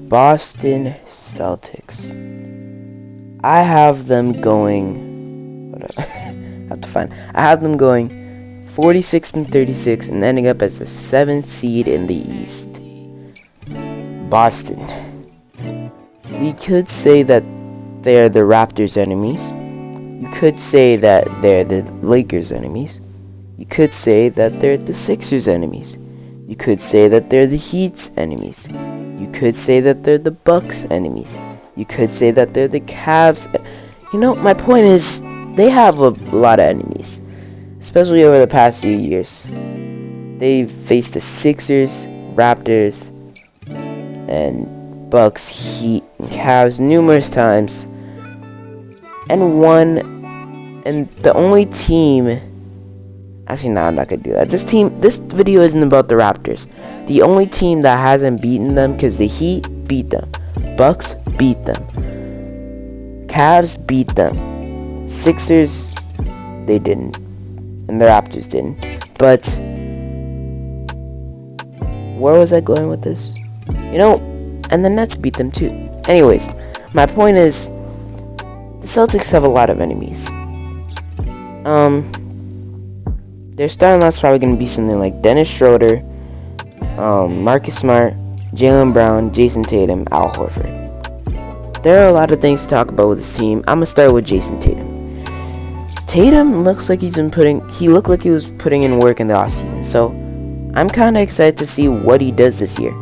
Boston Celtics. I have them going. Hold up. I have them going 46 and 36 and ending up as the 7th seed in the East. Boston. We could say that they're the Raptors' enemies. You could say that they're the Lakers' enemies. You could say that they're the Sixers' enemies. You could say that they're the Heat's enemies. You could say that they're the Bucks' enemies. You could say that they're the Cavs. My point is, they have a lot of enemies, especially over the past few years. They've faced the Sixers, Raptors, and Bucks, Heat, and Cavs numerous times, and won. And the only team, actually, no, I'm not gonna do that. This video isn't about the Raptors. The only team that hasn't beaten them, because the Heat beat them, Bucks beat them, Cavs beat them, Sixers, they didn't, and the Raptors didn't. But where was I going with this? And the Nets beat them too. Anyways, my point is, the Celtics have a lot of enemies. Their starting line's probably going to be something like Dennis Schroeder, Marcus Smart, Jaylen Brown, Jason Tatum, Al Horford. There are a lot of things to talk about with this team. I'm going to start with Jason Tatum. Tatum looks like he looked like he was putting in work in the offseason, so I'm kind of excited to see what he does this year.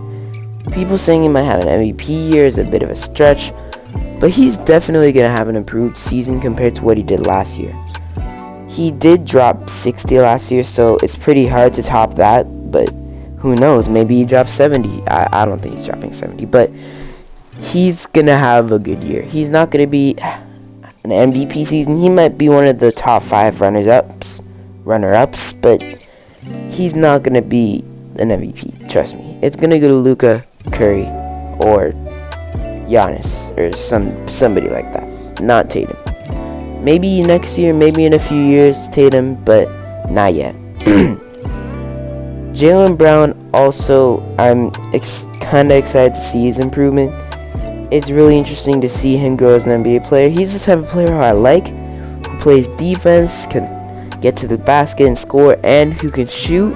People saying he might have an MVP year is a bit of a stretch, but he's definitely going to have an improved season compared to what he did last year. He did drop 60 last year, so it's pretty hard to top that, but who knows, maybe he drops 70. I don't think he's dropping 70, but he's going to have a good year. He's not going to be an MVP season. He might be one of the top 5 runner-ups, but he's not going to be an MVP, trust me. It's going to go to Luka, Curry, or Giannis, or somebody like that, not Tatum. Maybe next year, maybe in a few years, Tatum, but not yet. Jaylen Brown, also, I'm kind of excited to see his improvement. It's really interesting to see him grow as an NBA player. He's the type of player who I like, who plays defense, can get to the basket and score, and who can shoot.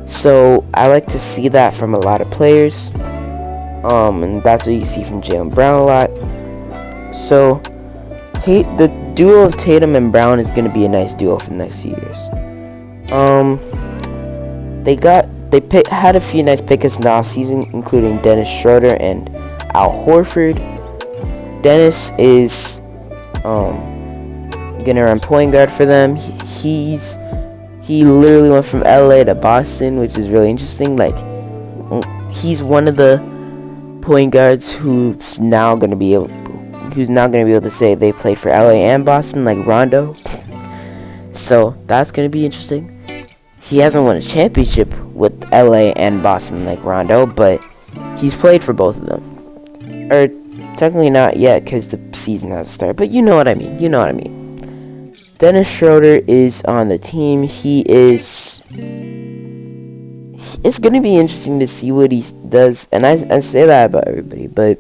So I like to see that from a lot of players. And that's what you see from Jaylen Brown a lot. So the duo of Tatum and Brown is going to be a nice duo for the next few years. They had a few nice pickups in the offseason, including Dennis Schroeder and Al Horford. Dennis is gonna run point guard for them. He literally went from LA to Boston, which is really interesting. Like, he's one of the point guards who's now gonna be able to say they played for LA and Boston, like Rondo. So that's gonna be interesting. He hasn't won a championship with LA and Boston like Rondo, but he's played for both of them. Or technically not yet, because the season hasn't started, but you know what I mean. Dennis Schroeder is on the team. It's gonna be interesting to see what he does, and I say that about everybody, but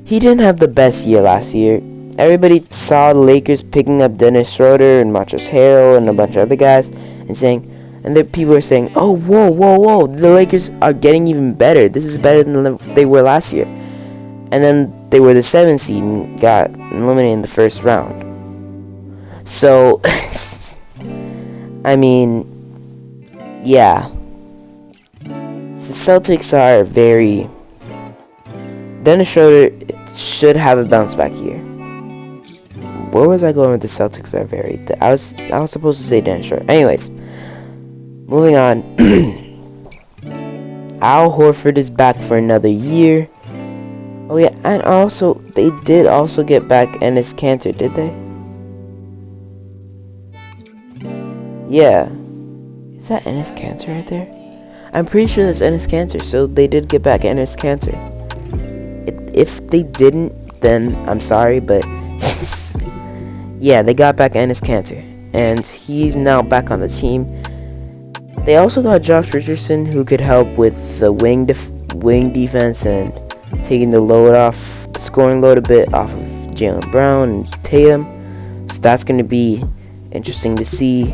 he didn't have the best year last year. Everybody saw the Lakers picking up Dennis Schroeder and Montrezl Harrell and a bunch of other guys, and people are saying, oh, whoa, the Lakers are getting even better. This is better than they were last year. And then they were the 7th seed and got eliminated in the first round. So, I mean, yeah. The Celtics are Dennis Schroeder should have a bounce back year. Where was I going with the Celtics are I was supposed to say Dennis Schroeder. Anyways, moving on. Al Horford is back for another year. Oh yeah, and also they did also get back Enes Kanter, did they? Yeah. Is that Enes Kanter right there? I'm pretty sure that's Enes Kanter, so they did get back Enes Kanter. If they didn't, then I'm sorry, but yeah, they got back Enes Kanter, and he's now back on the team. They also got Josh Richardson, who could help with the wing defense and taking the load off, the scoring load a bit off of Jaylen Brown and Tatum. So that's going to be interesting to see.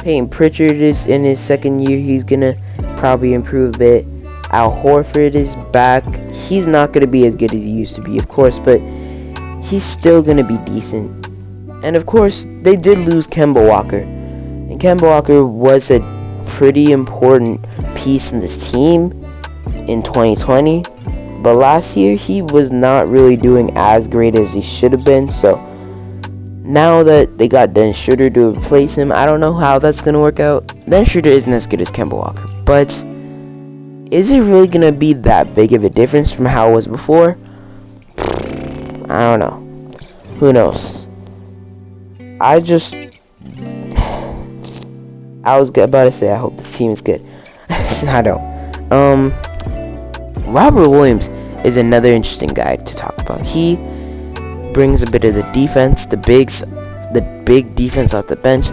Peyton Pritchard is in his second year. He's going to probably improve a bit. Al Horford is back. He's not going to be as good as he used to be, of course, but he's still going to be decent. And of course, they did lose Kemba Walker. And Kemba Walker was a pretty important piece in this team in 2020. But last year, he was not really doing as great as he should have been. So now that they got Dennis Schroeder to replace him, I don't know how that's going to work out. Dennis Schroeder isn't as good as Kemba Walker. But is it really going to be that big of a difference from how it was before? I don't know. Who knows? I was about to say I hope this team is good. I don't. Robert Williams is another interesting guy to talk about. He brings a bit of the defense, the big defense off the bench.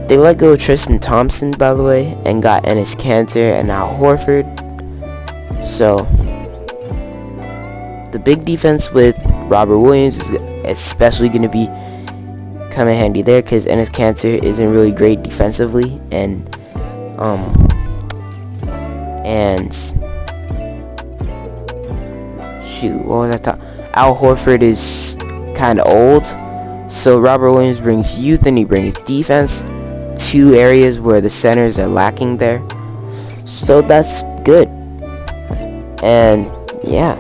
They let go of Tristan Thompson, by the way, and got Enes Kanter and Al Horford. So the big defense with Robert Williams is especially going to be come in handy there, because Enes Kanter isn't really great defensively, and shoot, what was I talking? Al Horford is kind of old, so Robert Williams brings youth and he brings defense, two areas where the centers are lacking there. So that's good. And yeah,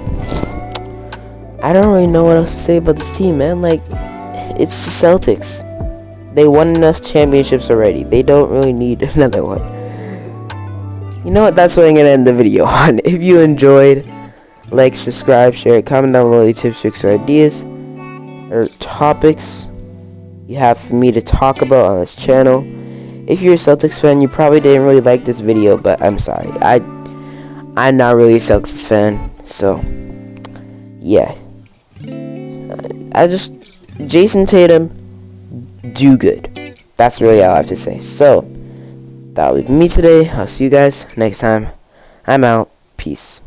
I don't really know what else to say about this team, man. Like, it's the Celtics. They won enough championships already. They don't really need another one. You know what? That's what I'm going to end the video on. If you enjoyed, like, subscribe, share, comment down below your tips, tricks, or ideas, or topics you have for me to talk about on this channel. If you're a Celtics fan, you probably didn't really like this video, but I'm sorry. I'm not really a Celtics fan, so yeah. Jason Tatum, do good. That's really all I have to say. So, that'll be me today. I'll see you guys next time. I'm out. Peace.